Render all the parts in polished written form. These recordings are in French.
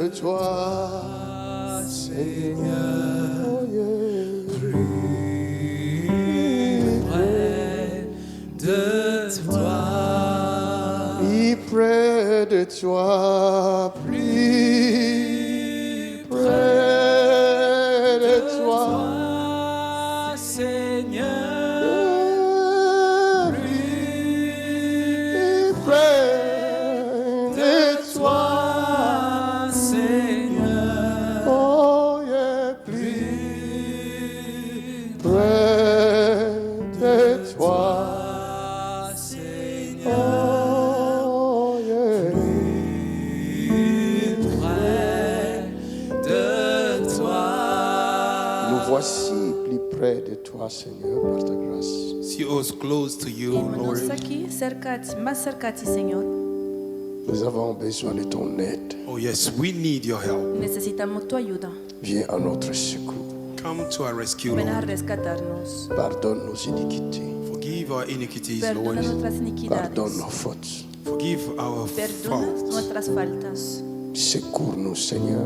toi, Seigneur. Oh, yeah. Plus près de toi, plus près de toi, Seigneur, plus près de toi, Seigneur, oh yeah, plus près de toi, Seigneur, oh yeah, près de toi. nous voici plus près de toi, Seigneur, par ta grâce. See us close to you, Lord. Señor. Nous avons besoin de ton aide. Oh yes, we need your help. Necesitamos tu ayuda. Viens à notre secours. Come to our rescue, Ven a Lord. rescatarnos. Pardonne nos iniquités. Forgive our iniquities, Perdona Lord. nuestras iniquidades. Pardonne nos fautes. Forgive our Perdona faults. nuestras faltas. Secours-nous, Seigneur.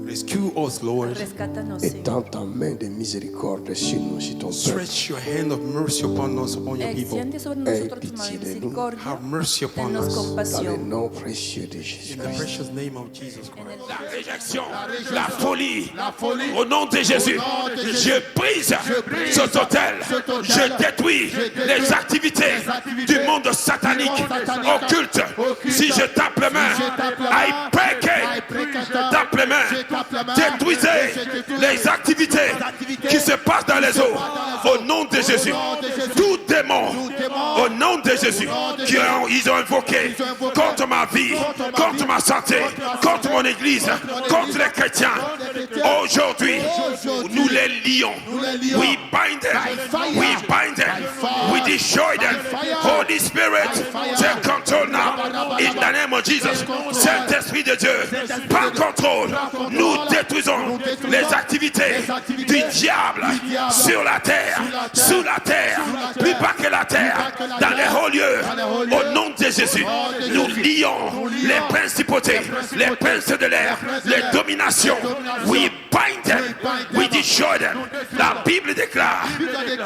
Rescue us, Lord. Rescátanos, Étends Señor. ta main de miséricorde sur nous, sur ton peuple. Stretch your hand of mercy upon us, upon your people. Extiende sobre nosotros tu pitié mano de de nous. misericordia. Have mercy upon Tennos us. Dans le compasión. nom précieux de In the Jésus-Christ. precious name of Jesus En Christ. el La réjection, la folie, au nom de Jésus, je brise cet hôtel, je détruis les activités du monde satanique, occulte. Si je tape les mains, I break it, tape les mains, détruisez les activités qui se passent dans les eaux, au nom de Jésus. Tout démon, au nom de Jésus, ils ont invoqué contre ma vie, contre ma santé, contre mon église, contre les chrétiens. Aujourd'hui, nous les lions. We bind them. We bind them. We destroy them. Holy Spirit, take control now. In the name of Jesus. Saint-Esprit de Dieu, prends contrôle. Nous détruisons les activités du diable sur la terre, sous la terre, plus bas que la terre, dans les hauts lieux. Au nom de Jésus, nous lions les principautés, les princes de l'air, les dominations. We bind them, we destroy them. La Bible déclare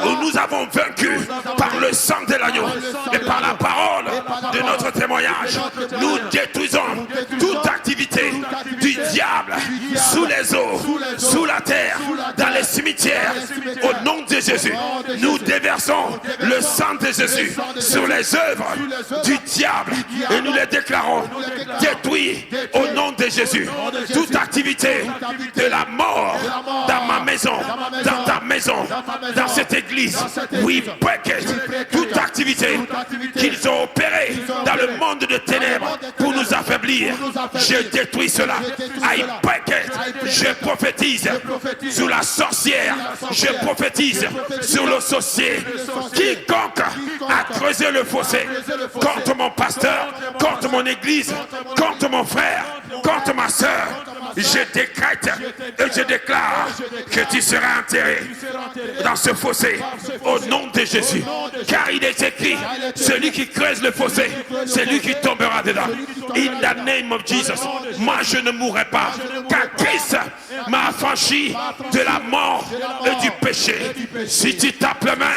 où nous avons vaincu par le sang de l'agneau et par la parole de notre témoignage. Nous détruisons toute activité du diable sous les eaux, sous la terre, dans les cimetières. Au nom de Jésus, nous déversons le sang de Jésus sur les œuvres du diable et nous les déclarons détruits au nom de Jésus. Toute activité de la mort dans ma maison, dans ta maison, dans cette église, we break it. Toute activité qu'ils ont opérée dans le monde de ténèbres pour nous affaiblir, je détruis cela. I break it. Je prophétise sur la sorcière, je prophétise sur le sorcier. Quiconque a creusé le fossé contre mon pasteur, contre mon église, contre mon frère, contre ma soeur, je décrète et je déclare que tu seras enterré dans ce fossé au nom de Jésus. Car il est écrit, celui qui creuse le fossé, c'est lui qui tombera dedans. In the name of Jesus. Moi je ne mourrai pas, car Christ m'a affranchi de la mort et du péché. Si tu tapes la main,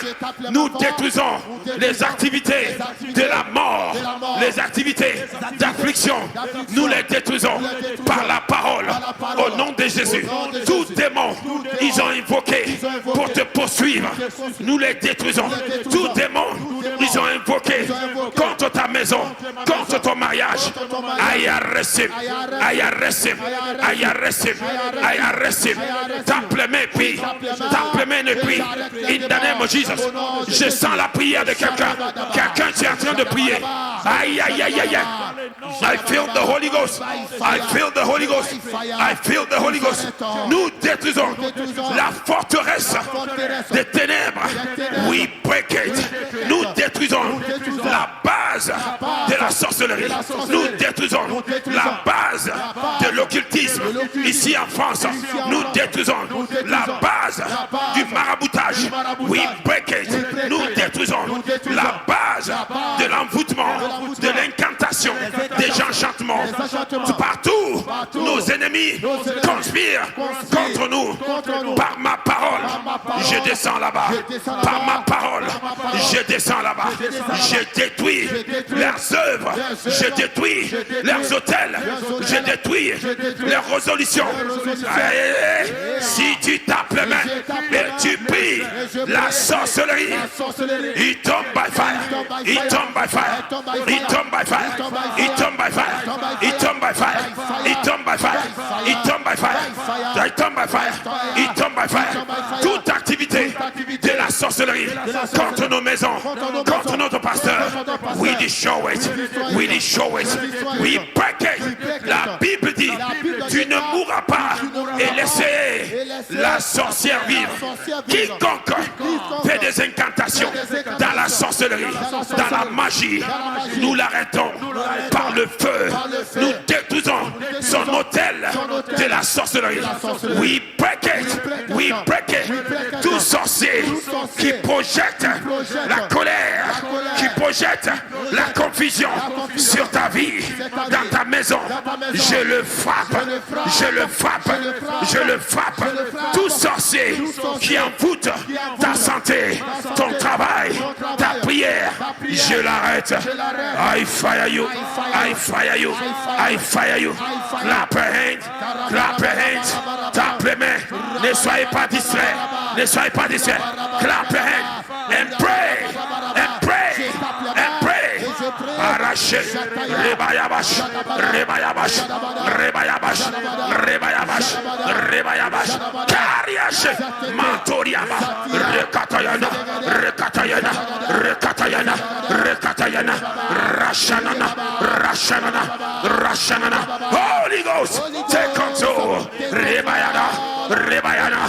nous détruisons les activités de la mort, les activités d'affliction, nous les détruisons par la parole. Au nom de Jésus, tout démon, ils ont invoqué pour te poursuivre, nous les détruisons. Tout démon, ils ont invoqué contre ta maison, contre ton mariage. I arrest him, I arrest him, I arrest him, I arrest him. Tape les mains, prie, tape les mains et prie. In the name of Jesus, je sens la prière de quelqu'un. Quelqu'un qui est en train de prier. Aïe, aïe, aïe, aïe, aïe. I feel the Holy Ghost. I feel the Holy Ghost. I feel the Holy Ghost. Nous détruisons la forteresse des ténèbres. We break it. Nous détruisons la base de la sorcellerie. Nous détruisons la base de l'occultisme. Ici en France, nous détruisons la base du maraboutage. We break it. Nous détruisons la base de l'envoûtement, de l'incantation. incantations, des enchantements. Partout, nos ennemis conspirent contre nous. Par ma parole, je descends là-bas. Par ma parole, je descends là-bas. Je détruis leurs œuvres. Je détruis leurs hôtels. Je détruis leurs résolutions. Si tu tapes les mains et tu pries, la sorcellerie, il tombe by fire. Il tombe by fire. Il tombe by fire. Il tombe by fire. Il tombe by fire. Il tombe by fire. Il tombe by fire. Il tombe by fire. Il tombe by fire. Toute activité de la sorcellerie contre nos maisons, contre notre pasteur, we destroy it. We destroy it. We break it. La Bible dit, tu ne mourras pas et laisser la sorcière vivre. Quiconque fait des incantations dans la sorcellerie, dans la magie, nous l'arrêtons par le feu. Nous détruisons son hôtel de la sorcellerie. We break it. We break it. Tout sorcier qui projette la colère, qui projette la confusion sur ta vie, dans ta maison, je le frappe. Je le frappe. Je le frappe. Tout sorcier qui envoûte ta santé, ton travail, ta prière, je l'arrête. I fire you. I fire you. I fire you. Clap your hands. Clap your hands. Tape les mains. Ne soyez pas distraits. Ne soyez pas distraits. Clap your hands and pray. And pray. And pray. Arrachez. Rebayabash. Rebayabash. Rebayabash. Rebayabash. Rebayabash. Kariache. Mantoriaba. Rekatayana. Rekatayana. Rekatayana. Rekatayana. Rashanana. Rashanana. Rashanana. Holy Ghost, take control. Rebayana. Rebayana.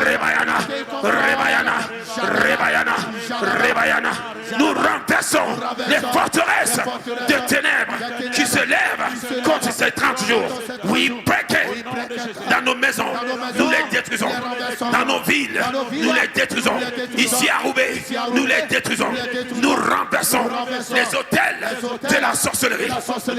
Rebayana. Rebayana. Rebayana. Rebayana. Nous renversons les forteresses de ténèbres qui se lèvent contre ces 30 jours. We break it. Dans nos maisons, nous les détruisons. Dans nos villes, nous les détruisons. Ici à Roubaix, nous les détruisons. Nous renversons les hôtels de la sorcellerie.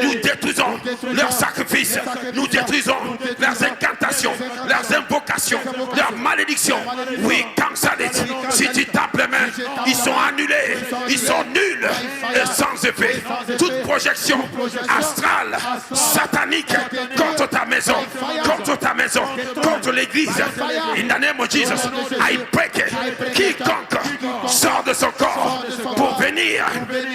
Nous détruisons leurs sacrifices. Nous détruisons leurs incantations, leurs invocations, leurs malédictions. We cancel it. Si tu tapes les mains, ils sont annulés. Ils sont nuls et sans effet. Toute projection astrale, satanique contre ta maison, contre l'église. In the name of Jesus, I break it. Quiconque sort de son corps pour venir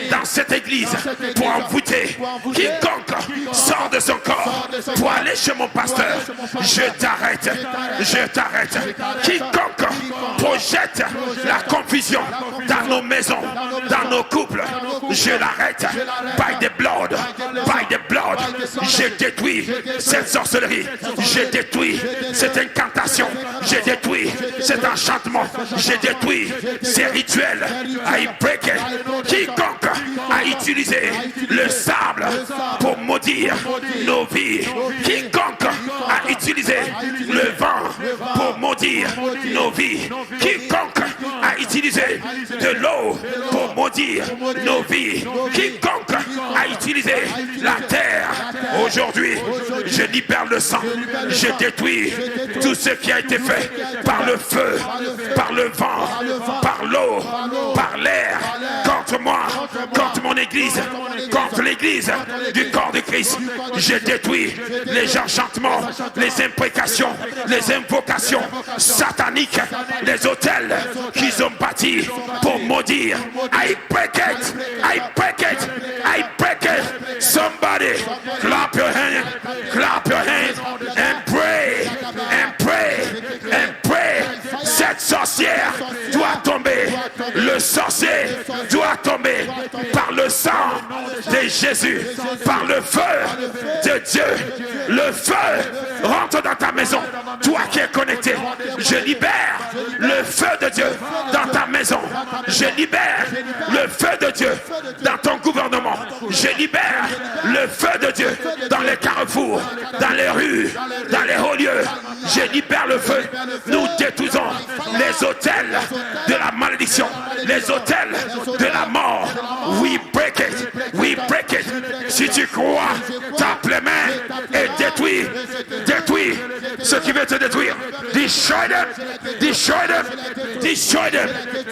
dans cette église, pour envoûter. Quiconque sort de son corps pour aller chez mon pasteur, je t'arrête. Je t'arrête. Quiconque projette la confusion dans nos maisons, dans nos couples, je l'arrête. By the blood, by the blood, je détruis cette sorcellerie, je détruis cette incantation, je détruis cet enchantement, je détruis ces rituels. I break it. Quiconque a utilisé le sable pour maudire nos vies, quiconque a utilisé le vent pour maudire nos vies, quiconque a utilisé de l'eau pour maudire nos vies, quiconque a utilisé la terre, aujourd'hui je libère le sang, je détruis tout ce qui a été fait par le feu, par le vent, par l'eau, par l'air, contre moi, contre mon église, contre l'église du corps de Christ. Je détruis les enchantements, les imprécations, les invocations sataniques, les hôtels qu'ils ont bâtis pour maudire. I break it, I break it, I break it. Somebody clap your hand and pray, and pray, and pray. Cette sorcière doit tomber, le sorcier doit tomber par le sang de Jésus, par le feu de Dieu. Le feu rentre dans ta maison, toi qui es connecté. Je libère le feu de Dieu dans ta maison. Je libère le feu de Dieu dans ton gouvernement. Je libère le feu de Dieu dans les carrefours, dans les rues, dans les hauts lieux. Je libère le feu. Nous détruisons les hôtels de la malédiction, les hôtels de la mort. We break it. We break it. Si crois, tape les mains et détruis ce qui veut te détruire. Destroy them, destroy them, destroy them,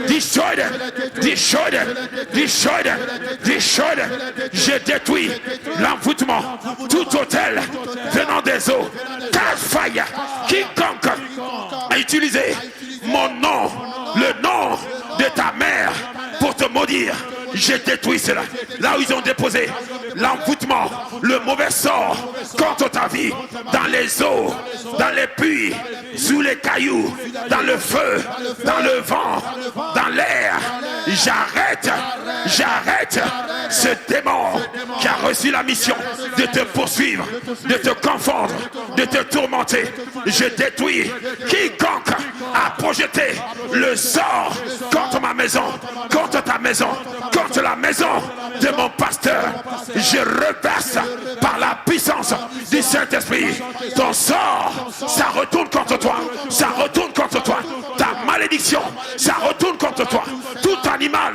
destroy them, destroy them, destroy them, destroy them. Je détruis l'envoûtement, tout hôtel venant des eaux. Catch fire, quiconque a utilisé mon nom, le nom de ta mère pour te maudire. Je détruis cela. Là où ils ont déposé l'envoûtement, le mauvais sort contre ta vie, dans les eaux, dans les puits, sous les cailloux, dans le feu, dans le vent, dans l'air. J'arrête ce démon qui a reçu la mission de te poursuivre, de te confondre, de te tourmenter. Je détruis quiconque a projeté le sort contre ma maison, contre ta maison, contre la maison de mon pasteur. Je reverse par la puissance du Saint-Esprit ton sort, ça retourne contre toi, ça retourne contre toi. Ta malédiction, ça retourne contre toi. Tout animal,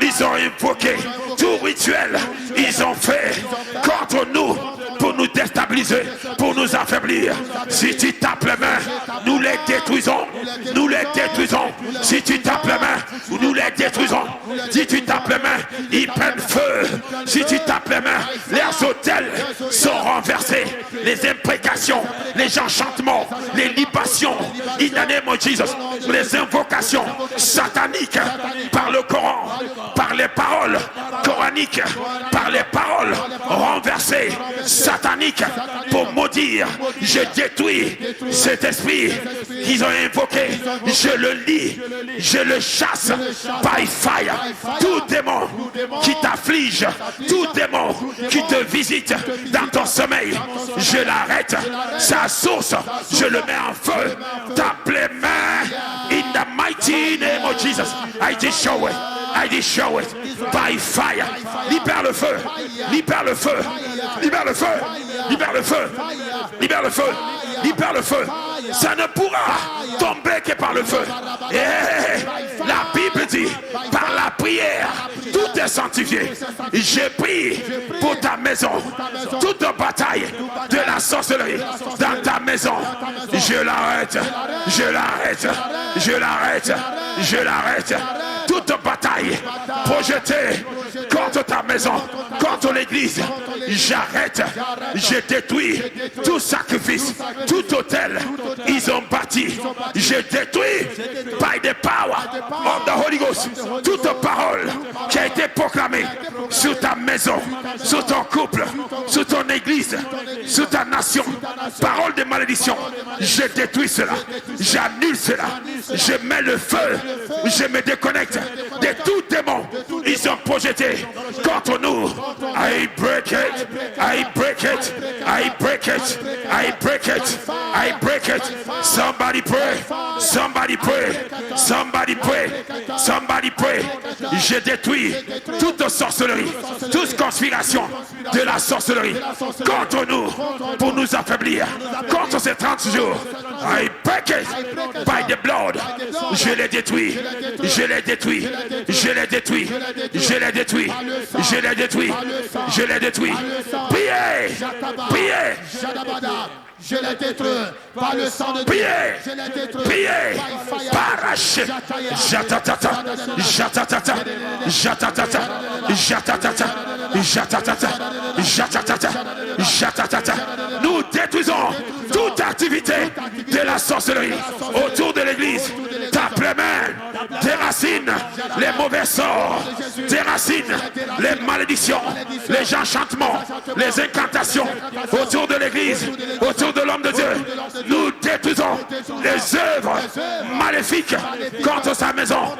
ils ont invoqué, tout rituel, ils ont fait contre nous pour nous déstabiliser, pour nous affaiblir. Si tu tapes les mains, nous les détruisons, nous les détruisons. Si tu tapes les mains, nous les détruisons. Si tu tapes les mains, ils prennent feu. Si tu tapes les mains, leurs autels sont renversés. Les imprécations, les enchantements, les libations, in the name of Jesus, les invocations sataniques par le Coran, par les paroles coraniques, par les paroles renversées, sataniques pour maudire. Je détruis cet esprit qu'ils ont invoqué. Je le lis, je le chasse by fire. Tout démon qui t'afflige, tout démon qui te visite dans ton sommeil, je l'arrête. Sa source, je le mets en feu. Tape les mains. In the mighty name of Jesus, I destroy it. I destroy it by fire. Libère le feu, libère le feu, libère le feu, libère le feu, libère le feu, libère le feu. Ça ne pourra tomber que par le feu. Et la Bible dit, par la prière, tout est sanctifié. Je prie pour ta maison. Toute bataille de la sorcellerie dans ta maison, je l'arrête, je l'arrête, je l'arrête, je l'arrête. Toute bataille projetée contre ta maison, contre l'église, j'arrête, je détruis tout sacrifice, tout autel, ils ont bâti, je détruis by the power of the Holy Ghost, toute parole qui a été proclamée sur ta maison, sur ton couple, sur ton église, sur ta nation, parole de malédiction, je détruis cela, j'annule cela, je mets le feu, je me déconnecte de tout démon, ils ont projeté contre nous. I break it, I break it, I break it, I break it, I break it. Somebody pray, somebody pray, somebody pray, somebody pray. Je détruis toute sorcellerie, toute conspiration de la sorcellerie contre nous pour nous affaiblir, contre ces 30 jours. I break it by the blood. Je les détruis, je les détruis, je les détruis, je les détruis, je les détruis, je les détruis. Priez, priez. Je les détruis par le sang de Dieu. Priez, Je les détruis. priez, parachez. Jatatata, jatatata, jatatata, jatatata, jatatata, jatatata, jatatata. Nous détruisons toute activité de la sorcellerie autour de l'église. Tape les mains, déracine les mauvais sorts, déracine les malédictions, les enchantements, les incantations autour de l'église, autour de l'homme de Dieu. Nous détruisons les œuvres maléfiques contre sa maison,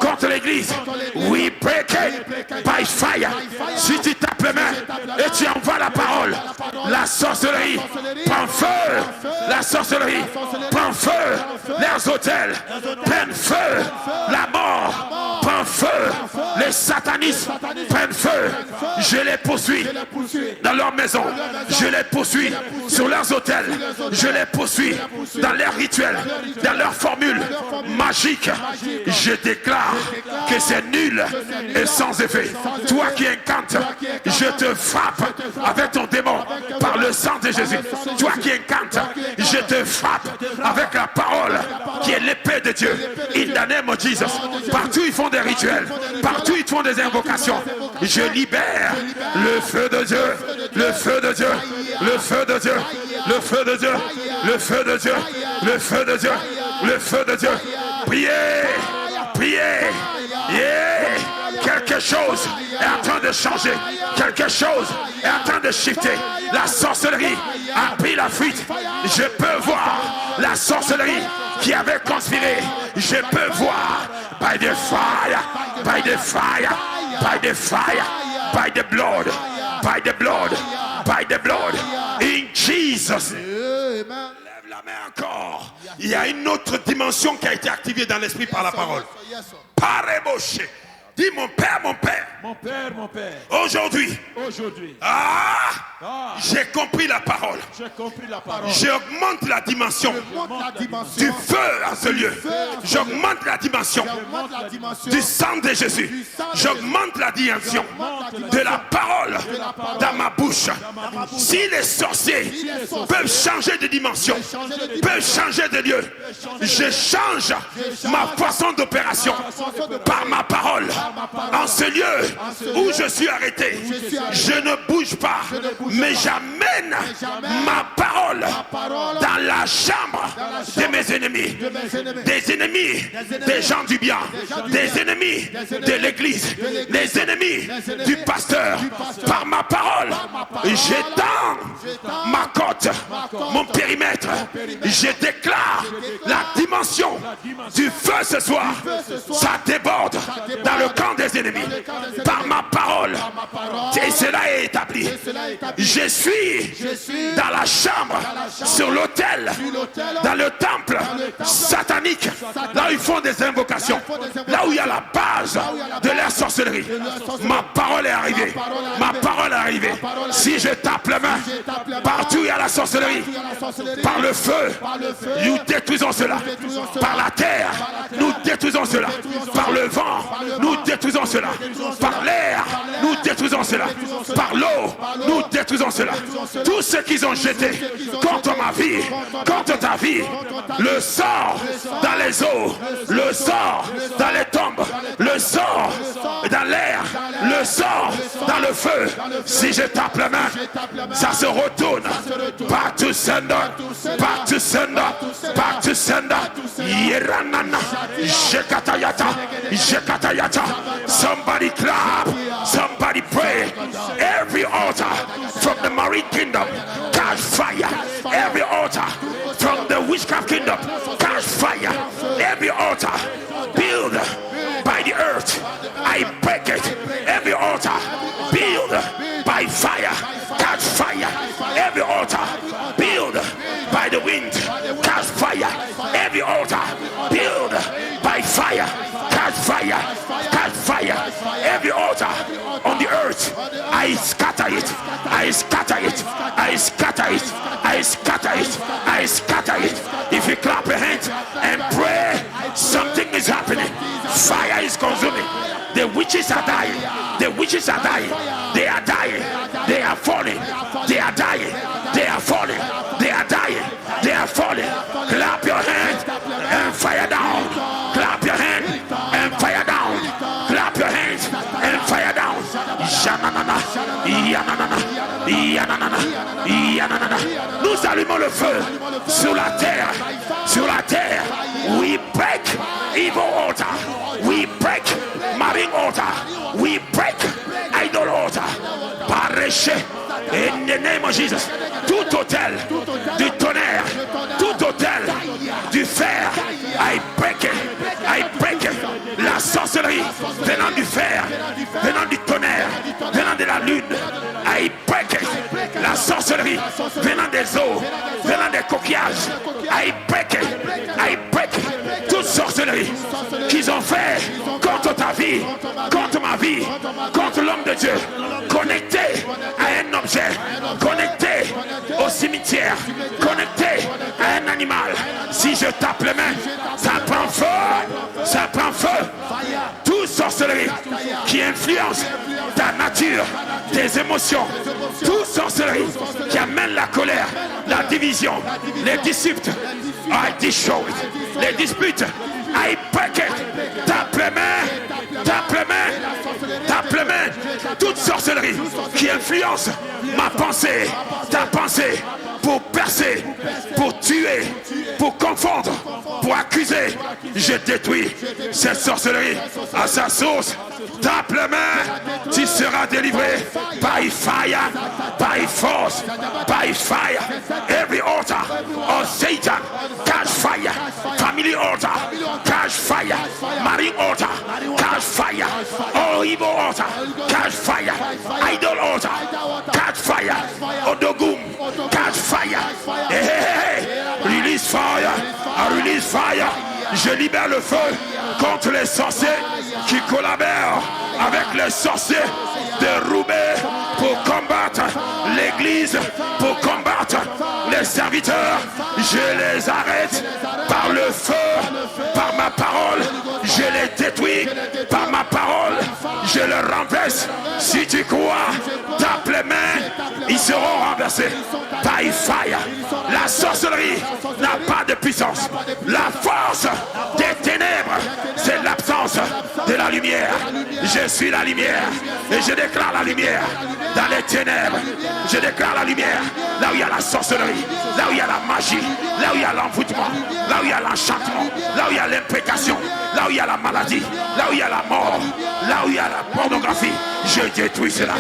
contre l'église. We break it by fire. Si tu tapes les mains et tu envoies la parole, la sorcellerie prend feu. La sorcellerie prend feu. Leurs hôtels prennent feu. La mort prend feu. Les satanistes prennent feu. Je les poursuis dans leur maison. Je les poursuis sur leurs hôtels. Je les poursuis dans leurs rituels, dans leurs formules magiques. Je déclare que c'est nul et sans effet. Toi qui incantes incantes, je te frappe avec ton démon par le sang de Jésus. Toi qui incantes, je te frappe avec la parole qui est l'épée de Dieu. In the name of Jesus. Partout ils font des rituels, partout ils font des invocations. Je libère le feu de Dieu, le feu de Dieu, le feu de Dieu, le feu de Dieu, le feu de Dieu, le feu de Dieu, le feu de Dieu. Priez, priez, yeah. Quelque chose est en train de changer. Quelque chose est en train de shifter. La sorcellerie a pris la fuite. Je peux voir la sorcellerie qui avait conspiré. Je peux voir by the fire, by the fire, by the fire, by the blood, by the blood, by the blood. In Jesus' name. Lève la main encore. Il y a une autre dimension qui a été activée dans l'esprit par la parole. Parébauché. Dis mon Père, mon Père. Mon Père, mon Père. Aujourd'hui. Aujourd'hui. J'ai compris la parole. J'ai compris la parole. J'augmente la dimension du feu en ce lieu. J'augmente la dimension du sang de Jésus. J'augmente la dimension de la parole dans ma bouche. Si les sorciers peuvent changer de dimension, peuvent changer de lieu, je change ma façon d'opération par ma parole. En ce lieu où je suis arrêté, je ne bouge pas, mais j'amène ma parole dans la chambre de mes ennemis, des ennemis des gens du bien, des ennemis de l'église, des ennemis du pasteur. Par ma parole, j'étends ma côte, mon périmètre. Je déclare la dimension du feu ce soir. Ça déborde dans le camp des ennemis. Par ma parole, et cela est établi. Je suis dans la chambre, sur l'autel, dans le temple satanique, là où ils font des invocations, là où il y a la base de leur sorcellerie. Ma parole est arrivée. Ma parole est arrivée. Si je tape la main, partout il y a la sorcellerie. Par le feu, nous détruisons cela. Par la terre, nous détruisons cela. Par le vent, nous détruisons cela. Par l'air, nous détruisons cela. Par l'eau, nous détruisons cela. Tout ce qu'ils ont jeté contre ma vie, contre ta vie, le sort dans les eaux, le sort dans les tombes, le sort dans l'air, le sort dans le feu. Si je tape la main, ça se retourne. Back to sender, back to sender, back to sender. Yeranana, Jekatayata, Jekatayata. Somebody clap, somebody pray. Every altar from the marine kingdom, catch fire. Every altar from the witchcraft kingdom, catch fire. Every altar built by the earth, I break it. Every altar built by fire, catch fire. Every altar built by the wind, catch fire. Every altar built by fire, catch fire, catch fire. Every altar on the earth, I scatter it, I scatter it, I scatter it, I scatter it, I scatter it. If you clap your hands and pray, something is happening. Fire is consuming. The witches are dying. The witches are dying. They are dying. They are falling. They are dying. They are falling. They are dying. They are falling. Clap your hands and fire down. Clap your hands and fire down. Clap your hands and fire down. Yananana, yananana, yananana, yananana. Nous allumons le feu sur la terre. Sur la terre. We break evil altar. We break marine altar. We break idol altar. Pareché. In the name of Jesus. Tout hôtel du tonnerre, tout hôtel du fer, I break it. I break it. La sorcellerie venant du fer, venant du tonnerre, venant de la lune, I break it. La sorcellerie venant des eaux, venant des coquillages, I break it. I break it. Toute sorcellerie qu'ils ont fait contre ta vie, contre ma vie, contre l'homme de Dieu, connecté à un objet, connecté au cimetière, connecté à un animal. Si je tape les mains, ça prend feu, ça prend feu. Toute sorcellerie qui influence ta nature nature des émotions, toute sorcellerie qui amène la colère, la division, les disputes, I destroy it. Les disputes, I break it. Tape les mains, tape les mains, tape les mains. Toute sorcellerie qui influence ma pensée, ta pensée, pour percer, pour tuer, pour confondre, pour accuser, je détruis cette sorcellerie à sa source. Tape les mains, tu seras délivré by fire, by force, by fire. Every altar of Satan, catch fire. Family altar, catch fire. Marine altar, catch fire. All evil altar, catch fire. Idol altar, catch fire. Odogum, catch fire. Hey, hey, hey. Release fire, release fire. Je libère le feu contre les sorciers qui collaborent avec les sorciers de Roubaix pour combattre l'église, pour combattre les serviteurs. Je les arrête par le feu, par ma parole. Je les détruis par ma parole. Je les renverse. Si tu crois, tape les mains, ils seront renversés. By fire. La sorcellerie n'a pas de puissance. La force des ténèbres, c'est l'absence de la lumière. Je suis la lumière et je déclare la lumière dans les ténèbres. Je déclare la lumière là où il y a la sorcellerie, là où il y a la magie, là où il y a l'envoûtement, là où il y a l'enchantement, là où il y a l'imprécation, là où il y a la maladie, là où il y a la mort, là où il y a la pornographie. Je détruis cela.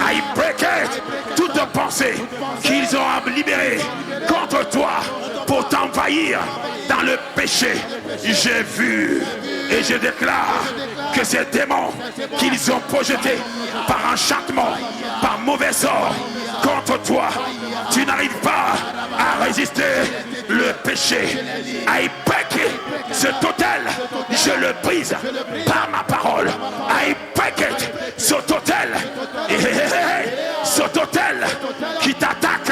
I break it. Toute pensée qu'ils ont libérée contre toi pour t'envahir dans le péché, j'ai vu et je déclare que ces démons qu'ils ont projetés par enchantement, par mauvais sort contre toi, tu n'arrives pas à résister le péché. I break it. Ce total, je le brise par ma parole. I break it. Ce total, ce total qui t'attaque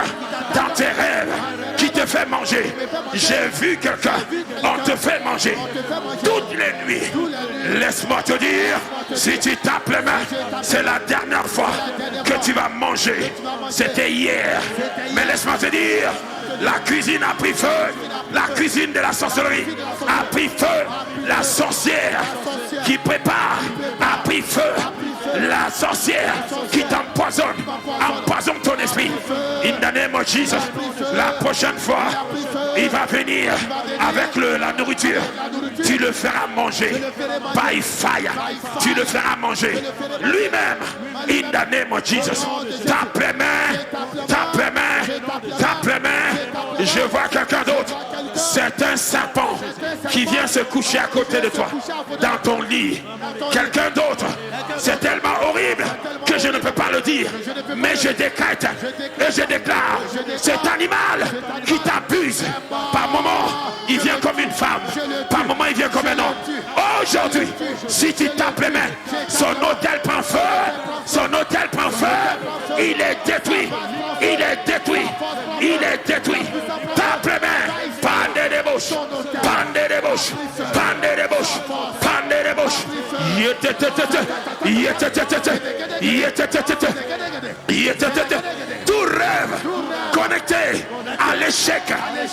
dans tes rêves, qui te fait manger. J'ai vu quelqu'un, on te fait manger toutes les nuits. Laisse-moi te dire, si tu tapes les mains, c'est la dernière fois que tu vas manger. C'était hier. Mais laisse-moi te dire, la cuisine a pris feu. La cuisine de la sorcellerie a pris feu. La sorcière qui prépare a pris feu. La sorcière qui t'empoisonne, empoisonne ton esprit. In the name of Jesus, la prochaine fois, il va venir avec la nourriture. Tu le feras manger. By fire. Tu le feras manger. Lui-même. In the name of Jesus. Tape les mains. Tape les mains. Tape les mains. Je vois quelqu'un d'autre. C'est un serpent qui vient se coucher à côté de toi, dans ton lit. Quelqu'un d'autre. C'est tellement horrible que je ne peux pas le dire. Mais je décrète et je déclare, cet animal qui t'abuse, par moment, il vient comme une femme. Par moment, il vient comme un homme. Aujourd'hui, si tu tapes les mains, son hôtel prend feu. Son hôtel prend feu. Il est détruit. Il est détruit. Il est détruit. Tape les mains. Pandez des bouches. Pandez des bouches. Pandez des bouches. Pandez des bouches. Tout rêve connecté à l'échec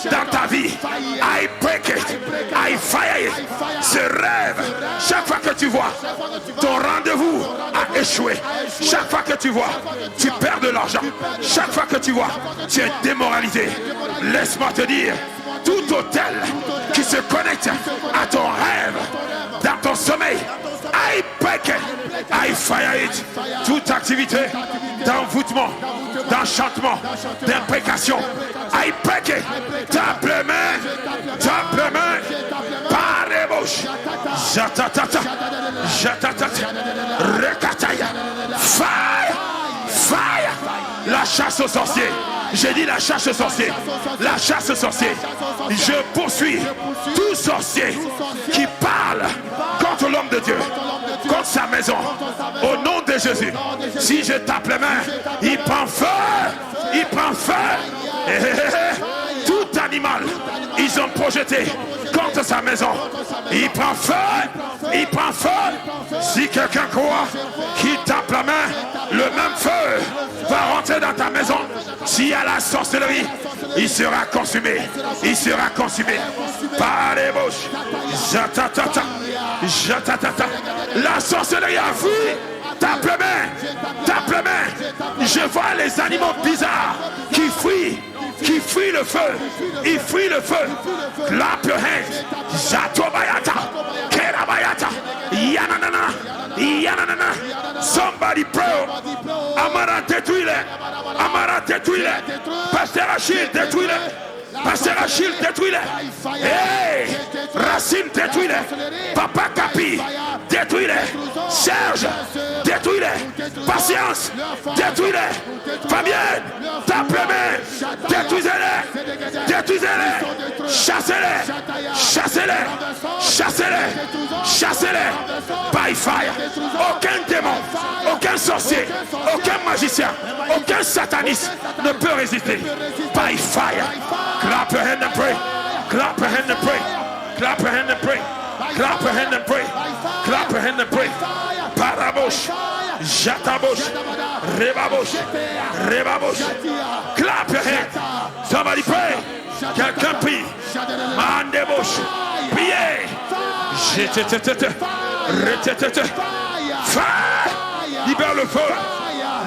dans ta vie, I break it, I fire it. Ce rêve, chaque fois que tu vois ton rendez-vous a échoué, chaque fois que tu vois tu perds de l'argent, chaque fois que tu vois tu es démoralisé, laisse-moi te dire, tout hôtel qui se connecte à ton rêve, dans ton sommeil, I break it, I fire it. Toute activité d'envoûtement, d'enchantement, d'imprécation, I break it. Tape les mains, par les bouches. Jatatata, jatatata, rekataya, fire, fire. La chasse aux sorciers. J'ai dit la chasse aux sorciers. La chasse aux sorciers. Je poursuis tout sorcier qui parle contre l'homme de Dieu, contre sa maison. Au nom de Jésus. Si je tape les mains, il prend feu. Il prend feu. Tout animal, ils ont projeté contre sa maison, il prend feu, il prend feu. Si quelqu'un croit qu'il tape la main, le même feu va rentrer dans ta maison. S'il y a la sorcellerie, il sera consumé, il sera consumé par les bouches. Jatatata, jatatata. La sorcellerie a fui. Tape la main, tape la main. Je vois les animaux bizarres qui fuient le feu. Ils fuient le feu. Clap your hands. Jatobayata, Kerabayata, Yananana, Yananana. Somebody pray. Amara détruis-les. Amara détruis-les. Pasteur Achille, détruis-les. Pasteur Achille, détruis-les. Hey! Racine, détruis-les. Papa Capi, détruis-les. Serge, détruis-les. Patience, détruis-les. Fabienne, tape les mains. Détruisez-les. Détruisez-les. Chassez-les. Chassez-les. Chassez-les. Chassez-les. By fire. Aucun démon, aucun sorcier, aucun magicien, aucun sataniste ne peut résister. By fire. Clap your hand and pray. Clap your hand and pray. Clap your hand and pray. Clap your hand and pray. Clap your hand and pray. Parabosh. Jatabosh. Rebabosh. Rebabosh. Clap your hand. Somebody pray. Quelqu'un prie. Mandebosh. Priez. Fire. Libère le feu.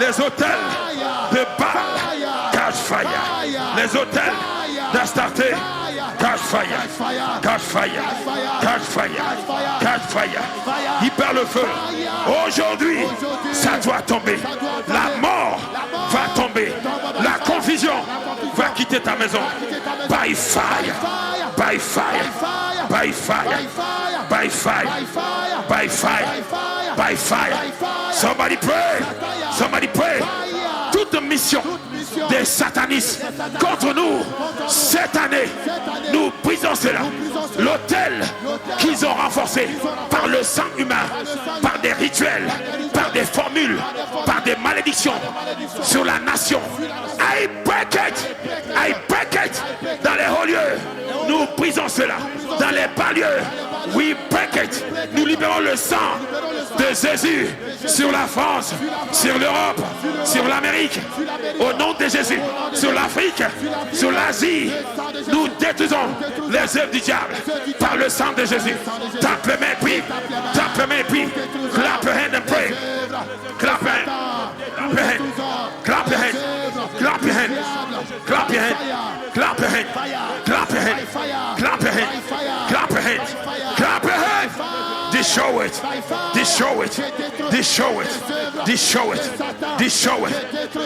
Les hôtels de Baal. Catch fire. Les hôtels d'Astarté. Catch fire. Catch fire. Catch fire. Catch fire. Libère le feu. Aujourd'hui, ça doit tomber. La mort va tomber. La confusion va quitter ta maison. By fire. By fire. By fire. By fire. By fire. By fire. Somebody pray. Somebody pray. Toute mission des satanistes contre nous cette année, nous brisons cela. L'autel qu'ils ont renforcé par le sang humain, par des rituels, par des formules, par des malédictions sur la nation. I break it. I break it. Dans les hauts lieux, nous brisons cela. Dans les bas lieux, we break it. Nous libérons le sang de Jésus sur la France, sur l'Europe, sur l'Amérique, au nom de Jésus, sur l'Afrique, sur l'Asie. Nous détruisons les œuvres du diable par le sang de Jésus. Tape les mains, puis, tape les mains, puis, clap your hand and pray. Clap your hand, clap your hand, clap your hand, clap your hand, clap your hand, clap your hand, clap your hand, clap your hand, clap your hand. Destroy it, destroy it, destroy it, destroy it, destroy it.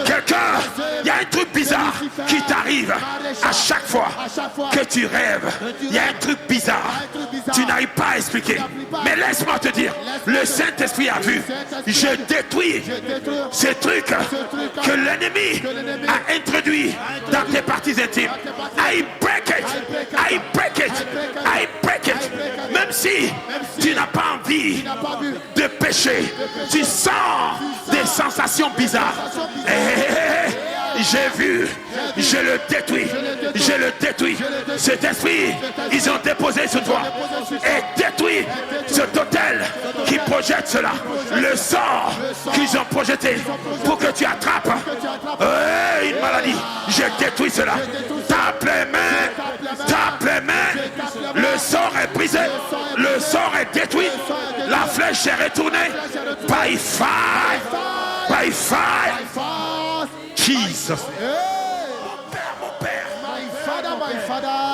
Quelqu'un, il y a un truc bizarre qui t'arrive à chaque fois que tu rêves. Il y a un truc bizarre, tu n'arrives pas à expliquer. Mais laisse-moi te dire, le Saint-Esprit a vu. Je détruis ces trucs que l'ennemi a introduits dans tes parties intimes. I break it, I break it, I break it. Même si tu n'as pas envie de pécher, tu sens des sensations bizarres. J'ai vu, je le détruis, je le détruis. Cet esprit, ils ont déposé sur toi et détruit cet hôtel qui projette cela. Le sort qu'ils ont projeté pour que tu attrapes une maladie. Je détruis cela. Tape les mains, tape les mains. Le sort est brisé, le sort est détruit. La flèche est retournée. By fire, by fire. Jesus. Mon Père,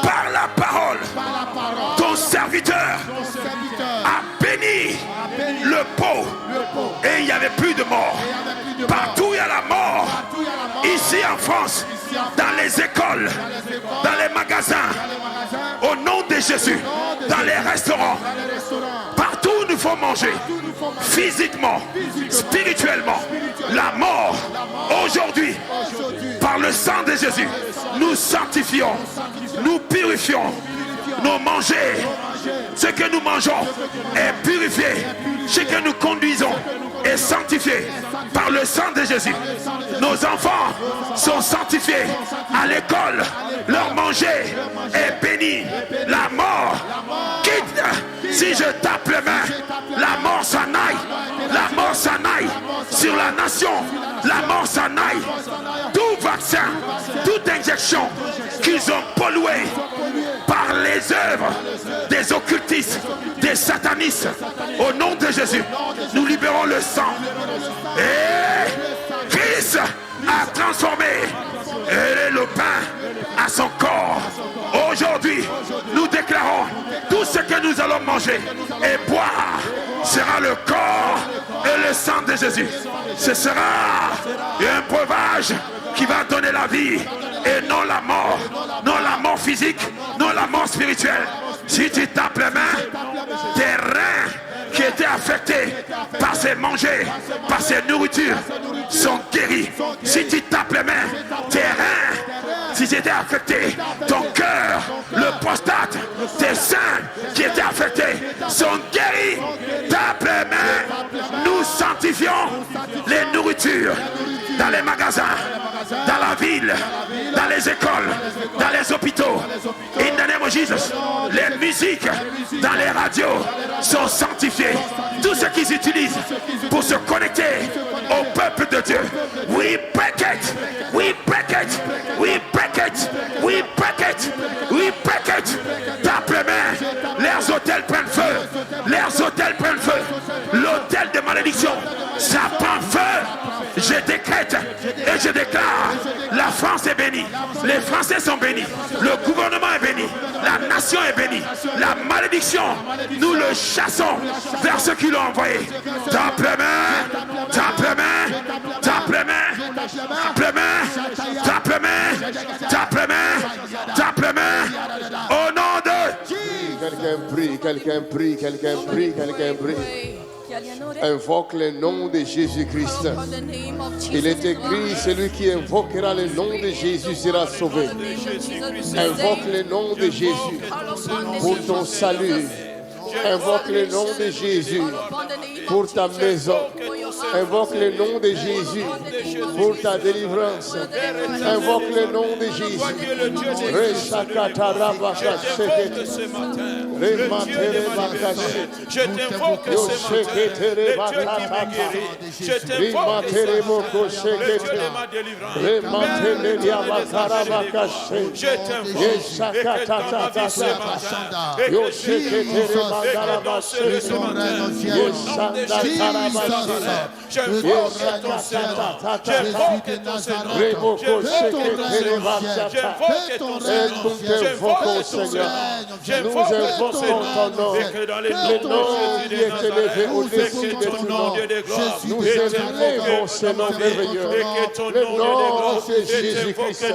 par la parole, ton serviteur a béni le pot et il n'y avait plus de mort. Partout il y a la mort. Ici en France, dans les écoles, dans les magasins, au nom de Jésus, dans les restaurants, partout où nous faut manger, physiquement, spirituellement, la mort, aujourd'hui, par le sang de Jésus, nous sanctifions, nous purifions nos manger, Ce que nous mangeons est purifié. Ce que nous conduisons est sanctifié par le sang de Jésus. Nos enfants sont sanctifiés à l'école. Leur manger est béni. La mort quitte. Si je tape les mains, la mort s'en aille. La mort s'en aille sur la nation. La mort s'en aille. Tout vaccin, toute injection qu'ils ont pollué par les œuvres des occultistes, des satanistes, au nom de Jésus, nous libérons le sang. Et Christ a transformé le pain à son corps. Aujourd'hui, nous déclarons tout ce que nous allons manger et boire sera le corps et le sang de Jésus. Ce sera un breuvage qui va donner la vie et non la mort. Non la mort physique, non la mort spirituelle. Si tu tapes les mains, tes reins qui étaient affectés par ces manger, par ces nourritures, sont guéris. Si tu tapes les mains, tes reins, si c'était affecté, ton cœur, le prostate, tes seins qui étaient affectés, sont guéris. Tape les mains. Nous sanctifions les nourritures dans les magasins, dans la ville, dans les écoles, dans les hôpitaux. In the name of Jesus, les musiques dans les radios sont sanctifiées. Tout ce qu'ils utilisent pour se connecter au peuple de Dieu, we break it, we break it, we break it, we break it, we break it. Tape les mains, leurs hôtels prennent feu, leurs hôtels prennent feu. L'hôtel de malédiction, ça prend feu. Je décrète et je déclare, la France est bénie, les Français sont bénis, le gouvernement est béni, la nation est bénie. La malédiction, nous le chassons vers ceux qui l'ont envoyé. Tape les mains, tape les mains, tape les mains, tape les mains, tape les mains, tape les mains, tape les mains, au nom de... Quelqu'un prie, quelqu'un prie, quelqu'un prie, quelqu'un prie. Invoque le nom de Jésus-Christ. Il est écrit, celui qui invoquera le nom de Jésus sera sauvé. Invoque le nom de Jésus pour ton salut. Invoque le nom de Jésus pour ta maison. Invoque le nom de Jésus pour ta délivrance. Invoque le nom de Jésus. Je t'invoque ce matin, je t'invoque ma délivrance. Je le nom qui est élevé au-dessus de tout nom. Nous élevons ce nom merveilleux. Le nom de Jésus-Christ.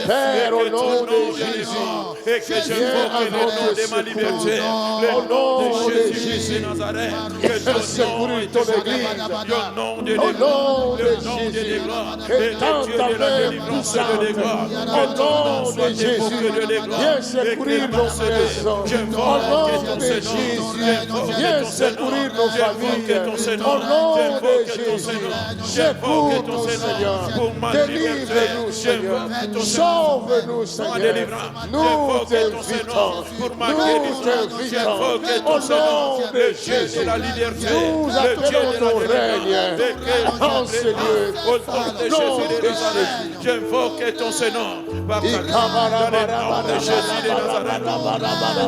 Père, au nom de Jésus, viens à notre secours. Au nom de Jésus, viens secourir ton Église. Au nom de Jésus, étends ta main puissante. Au nom de Jésus, viens secourir nos maisons. Au nom de Jésus, viens secourir nos familles. Au nom de Jésus, secours-nous, Seigneur. Délivre-nous, Seigneur. Sauve-nous, Seigneur. Nous t'invitons. Nous t'invitons. Au nom de Jésus, nous appelons ton règne en ce lieu. Au nom de Jésus, j'invoque ton Seigneur. Dans le nom de Jésus de Nazareth.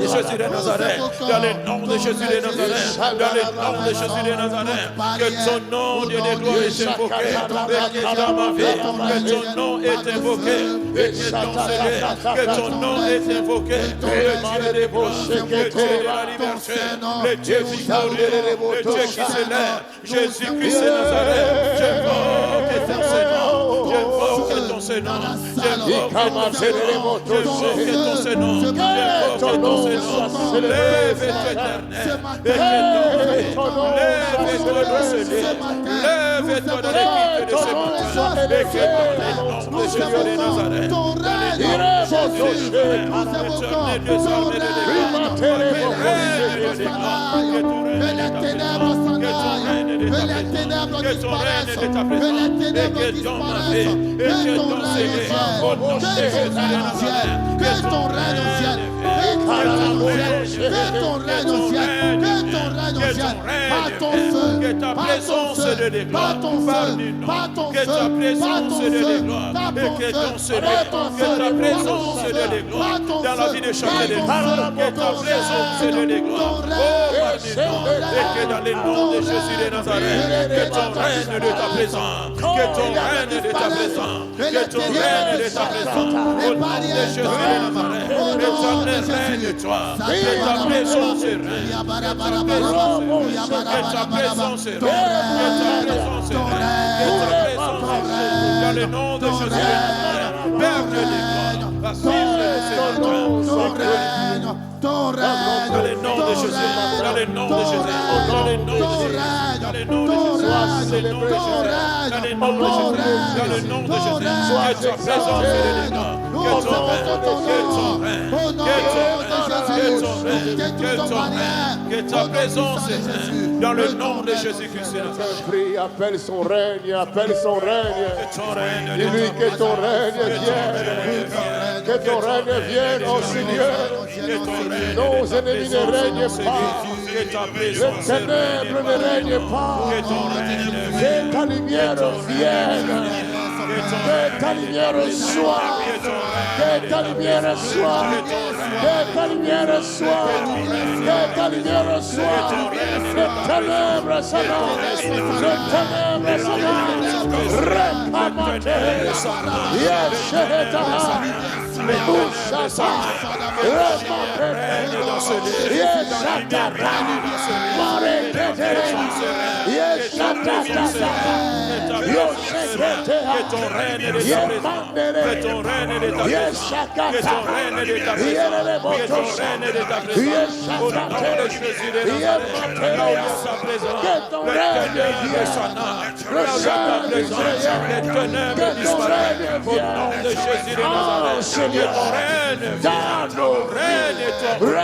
Jésus de Nazareth. Dans le nom de Jésus de Nazareth. Dans le nom de Jésus de Nazareth. Que ton nom de gloire est invoqué. Et que dans ma vie, que ton nom est invoqué. Et que ton Seigneur, que ton nom est invoqué. Le Dieu des grâces, le Dieu de la liberté, le Dieu victorieux, le Dieu qui s'élève. Jésus-Christ de Nazareth. J'invoque ton Seigneur. J'invoque ton Seigneur. J'invoque ton Seigneur. J'invoque ton Seigneur. Lève-toi éternel. Lève-toi dans ce lieu. Lève-toi dans l'équipe de ce matin. Et que dans le nom de Jésus de Nazareth. Dans le nom de Jésus de Nazareth. Que les ténèbres s'en aillent, que les ténèbres disparaissent, que les ténèbres disparaissent, que ton règne vienne, que ton règne vienne, que ton règne vienne, que ton règne vienne, par ton feu, par ton feu, par ton feu, par ton feu, par ton feu, par ton feu, que ta présence de gloire dans la vie de chacun de nous, que ta présence de gloire, et que dans le nom de Jésus de Nazareth, que ton règne de ta présence, que ton règne de ta présence, que ton règne de ta présence, au nom de Jésus de Nazareth, éternel règne toi, que ta présence règne, que ta présence règne, que ta présence règne, dans le nom de Jésus de Nazareth, Père de gloire, va suivre ce matin, ton règne, dans le nom de Jésus, dans le nom de Jésus, dans le nom de Jésus, dans le nom de Jésus, dans le nom de Jésus, dans le nom de Jésus, que ta présence est là, que ton règne, que ta présence est dans le nom de Jésus-Christ. Prie, appelle son règne, appelle son règne. Dis-lui que ton règne vienne, que ton règne vienne, oh Seigneur. Nos ennemis ne règnent pas, les ténèbres ne règnent pas, que ta lumière vienne, que ta lumière soit, que ta lumière soit, que ta lumière soit, que ta lumière soit, les ténèbres s'annoncent, les ténèbres s'annoncent, réclamate, yesheta, mouchasa,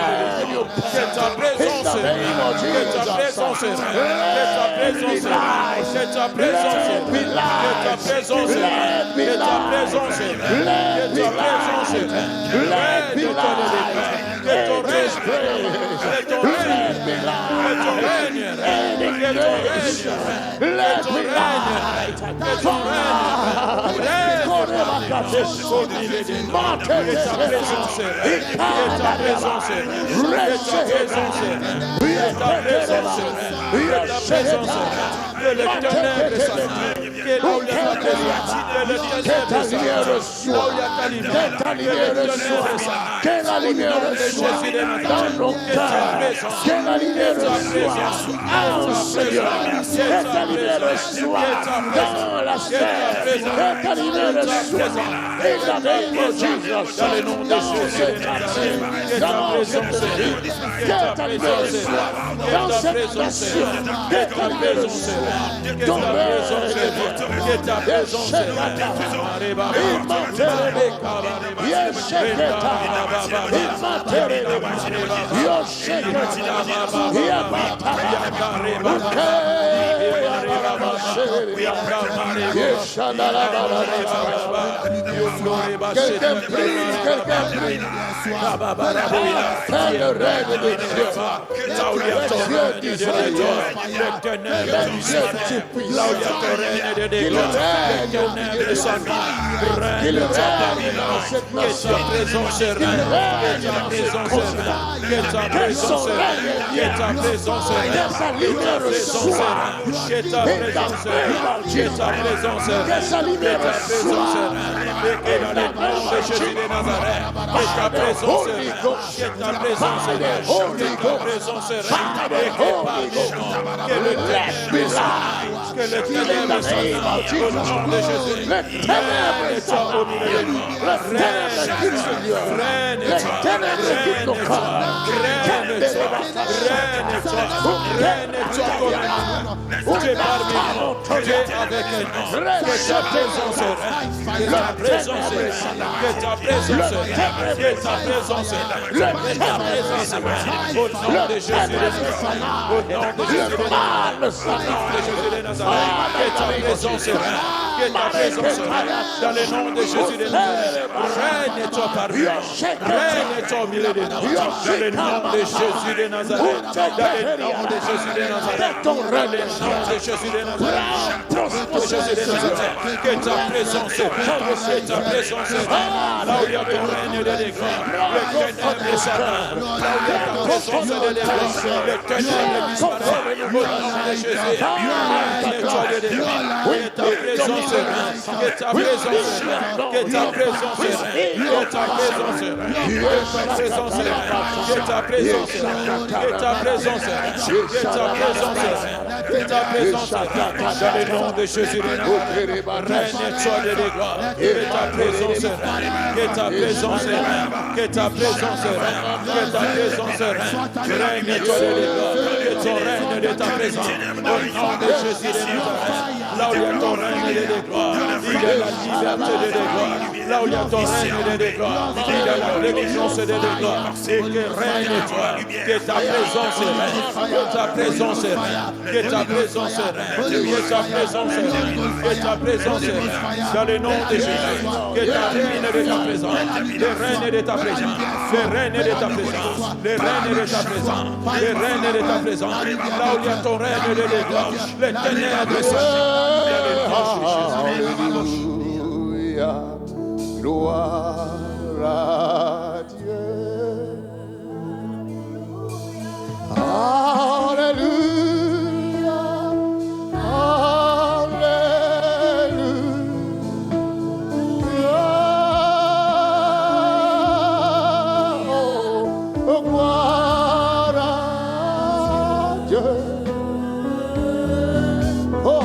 Règne, que ta présence est là, que ta présence est là, que ta présence est là, que ta présence est là, que ta présence est là, que ta présence est là, que ta présence est là, que ton règne, que ton règne, que ton règne, que ton règne, que ton règne, que le ténèbre s'attend, que la lumière soit dans nos cœurs, que la lumière soit en Seigneur, que ta lumière soit dans la sphère, que ta lumière soit in the name of Jesus, dans le nom de Jésus, dans cette ville, que ta lumière soit dans cette nation, que ta lumière soit dans que ta présence est là. Quelqu'un prie. Fais le règne de Dieu. Les yeux d'Israël. Les yeux du puissant. Qu'il règne dans cette nation. Qu'il règne dans cette continent. Que son règne vienne. Que sa lumière soit. Que ta présence règne. Que ta présence règne. Et dans le nom de Jésus de Nazareth. Que ta présence règne. Que ta présence règne. Que ta présence règne. Et que par le nom. Que le ténèbre s'en. Que le ténèbre s'en. Au nom de Jésus. Règne toi au milieu de nous. Règne toi. Règne-toi comme nous. Tu es parmi nous. Tu es avec nous. Que ta présence règne. Que ta présence règne. Que ta présence règne. Que ta présence règne. Que ta présence règne. Au nom de Jésus de Nazareth. Au nom de Jésus de Nazareth. Au nom de Jésus de Nazareth. Que ta présence règne. Que ta présence règne. Dans le nom de Jésus de Nazareth. Règne-toi parmi nous. Règne-toi au milieu de nous. Dans le nom de Jésus de Nazareth. Dans le nom de Jésus de Nazareth. Dans le nom de Jésus de Nazareth. De Jésus de Nazareth. Que ta présence règne. Que ta présence règne. Là où il y a ton règne de décor. Le ténèbre s'arrête. Là où il y a ta présence de décor. Le ténèbre disparaît. Au nom de Jésus. Règne-toi de décor. Que ta présence règne. Que ta présence règne. Que ta présence règne. Que ta présence règne. Que ta présence règne. Que ta présence règne. Que ta présence règne. Que ta présence règne. Dans le nom de Jésus de Nazareth. Règne-toi de décor. Que ta présence règne. Que ta présence règne. Que ta présence règne. Que ta présence règne. Règne-toi de décor. Que ton règne de ta présence. Au nom de Jésus de Nazareth. Là où il y a ton règne de décor. Il y a la liberté de décor. Là où il y a ton règne de décor. Il y a la délivrance de décor. Et que règne-toi. Que ta présence règne. Que ta présence règne. Que ta présence règne. Que ta présence règne. Que ta présence règne. Dans le nom de Jésus. Que ta règne de ta présence. Le règne de ta présence. Le règne de ta présence. Le règne de ta présence. Le règne de ta présence. Là où il y a ton règne de décor. Les ténèbres s'arrêtent. Alléluia, gloire à Dieu. Alléluia, alléluia, oh, gloire à Dieu. Oh,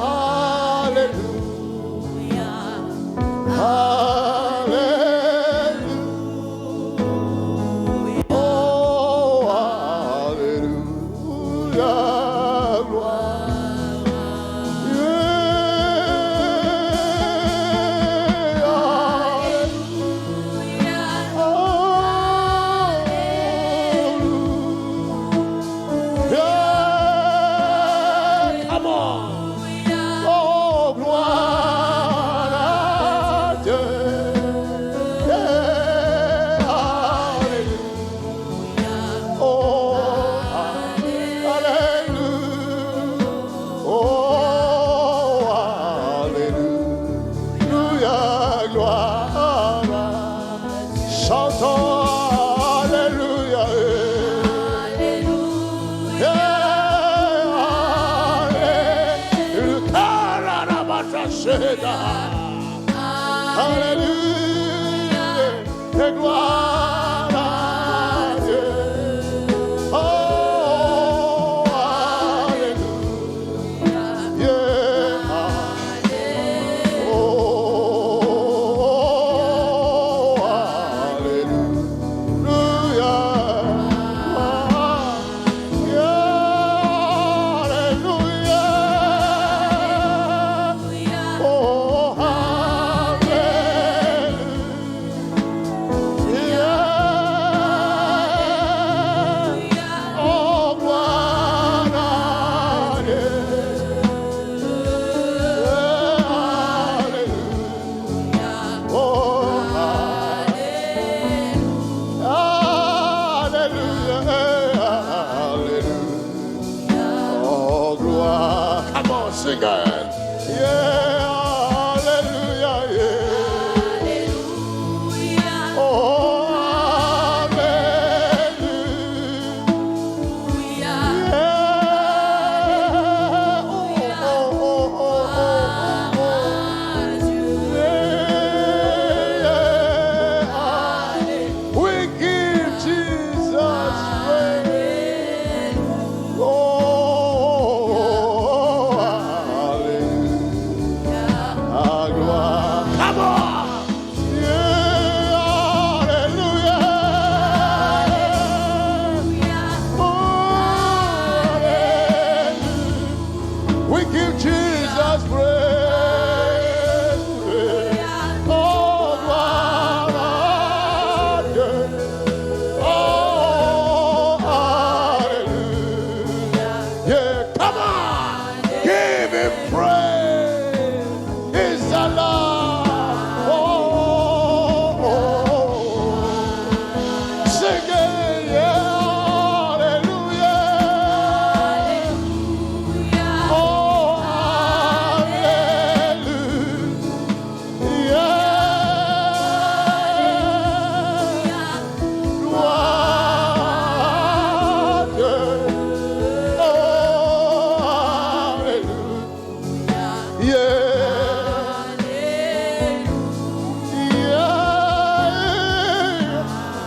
Alléluia, et gloire à Dieu. Oh, alléluia, oh, alléluia, sing it. Yeah, hallelujah, yeah. Oh, hallelujah. Yeah. Oh, oh, oh, oh.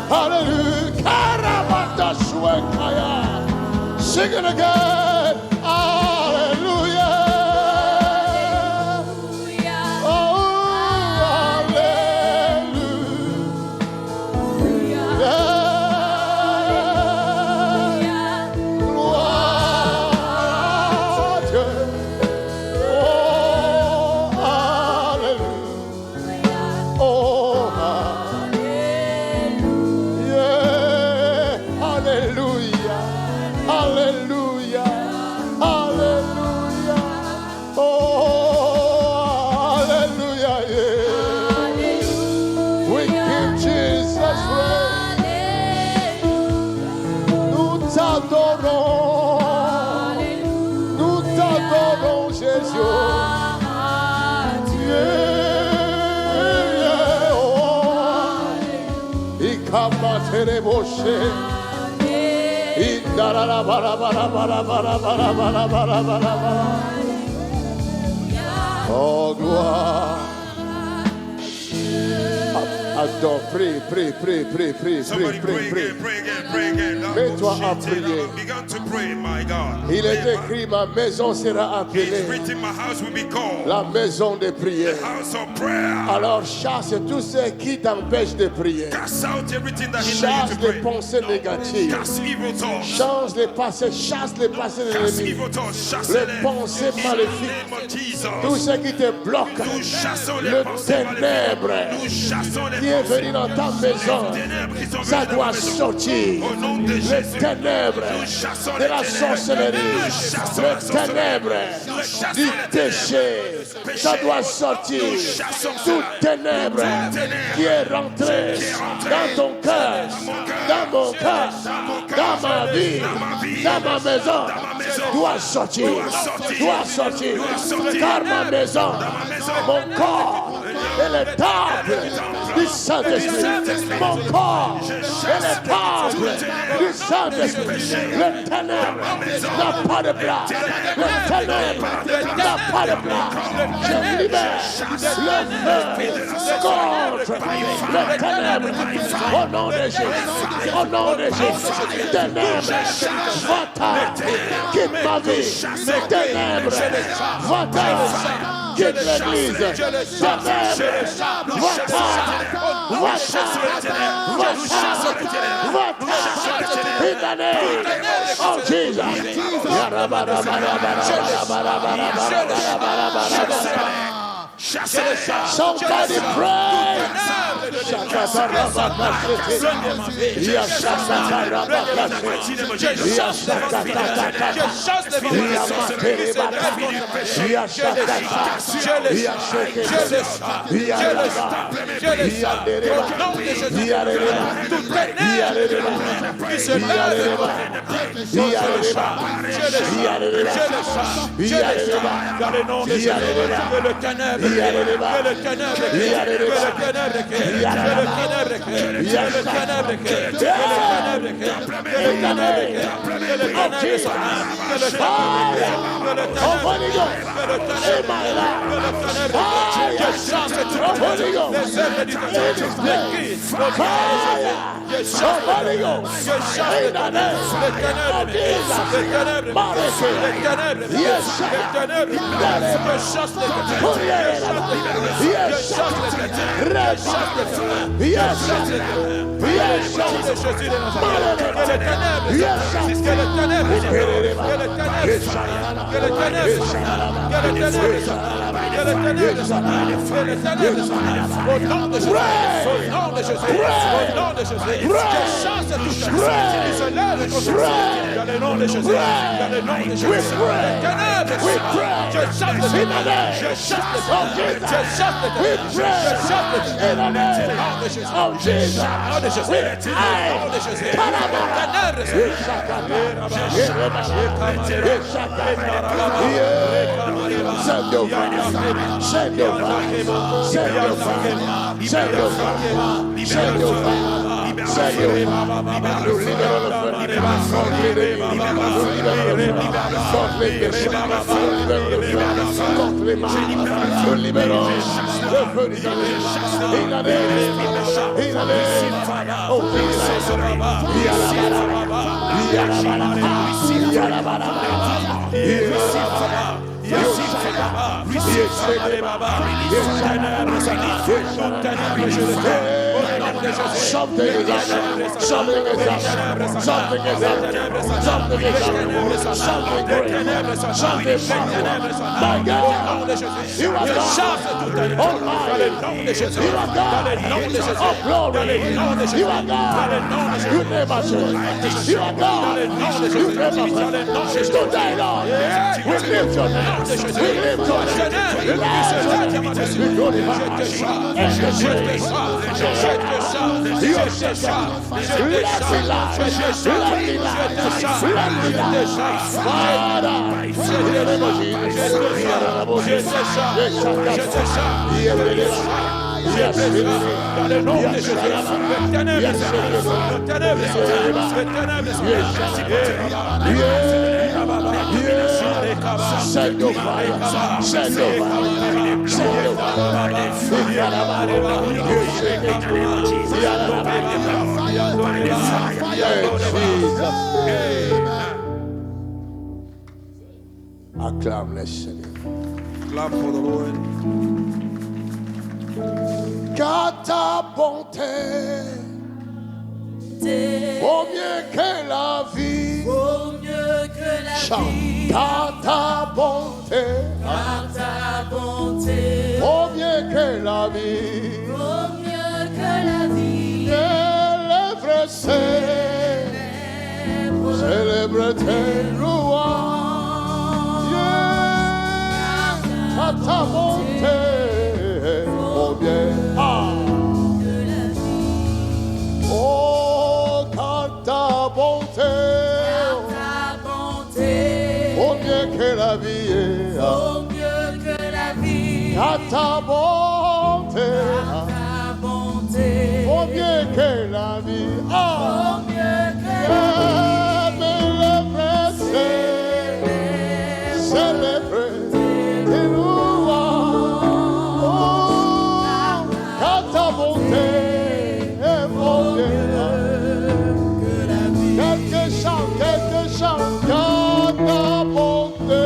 Hallelujah. Karabata Shwekaya. Sing it again. Hallelujah. Oh, Oh, gloire. Adore, prie. Somebody pray again. Mets-toi à prier. Begin to pray, my God. Il est écrit, ma maison sera It's appelée written, my house will be called la maison de prière. house of prayer. Alors chasse tout ce qui t'empêche de prier. Cast out everything that hinders you Chasse to les pray. pensées négatives. Cast evil thoughts. Chasse les passés de Cast l'ennemi. evil thoughts. Chasse Les les pensées in maléfiques. the name of Jesus. Tout ce qui te bloque. Nous chassons les Le pensées ténèbre maléfiques. Nous chassons les qui est pensées. venu dans ta maison. Les ténèbres qui sont Ça venues dans doit la maison. sortir. Au nom de Les Jésus. ténèbres Nous chassons de les la ténèbres. sorcellerie. Nous chassons la Les sorcellerie. ténèbres Nous chassons du les péché. péché. Ça doit sortir. Nous chassons Toute ténèbre qui est rentrée dans ton cœur, dans mon cœur, dans ma vie, dans ma maison, doit sortir. Doit sortir. Car ma maison, mon corps est le temple du Saint-Esprit. Mon corps est le temple du Saint-Esprit. Le ténèbre n'a pas de place. Le ténèbre n'a pas de place. Je libère le feu contre le ténèbre. Au nom de Jésus. Au nom de Jésus. Ténèbre, va-t'en. Quitte ma vie. Ténèbre, va-t'en. Quitte l'église. Ténèbre, va-t'en. In the name of Jesus. Somebody pray. Send your fire. Send your fire. Send your fire. Send your fire. Send your fire. Nous libérons le feu. Contre les mains. Nous libérons le feu du Something is up. Something is up. Something is up. Something is up. Something great. Something powerful. My God, you are God. Almighty. You are God. Of glory. You are God. You never change. You are God. You never fail. Today, Lord, we lift your name. We lift your name. We glorify and the praise. Send your fire. Send your fire. Send your Acclame le Seigneur. Clap for the Lord. Car ta bonté vaut mieux que la vie. Chante. Car ta bonté vaut mieux que la vie. Célèbre, célèbre tes louanges. Car ta bonté vaut mieux. Oh, car ta bonté vaut mieux que la vie. Car ta bonté vaut mieux que la vie. Célèbre tes louanges. Car ta bonté vaut mieux que la vie. Quelques chants, car ta bonté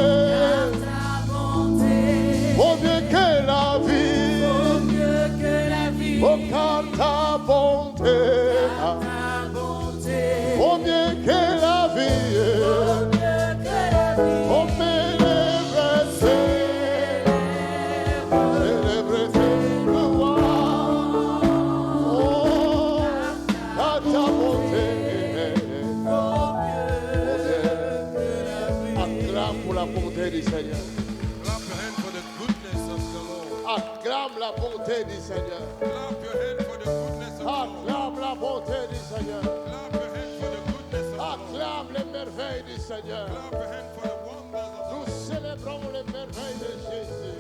vaut mieux que la vie. Oh, car ta bonté vaut mieux que la vie. Oh, célèbre tes louanges. Oh, car ta bonté. Acclame pour la bonté du Seigneur. Clap your hand for the goodness of the Lord. Acclame la bonté du Seigneur. Clap your hand for the goodness of the Lord. Acclame la bonté du Seigneur. Clap your hand for the goodness of the Lord. Acclame les merveilles du Seigneur. Clap your hand for the wonders of the Lord. Nous célébrons les merveilles de Jésus.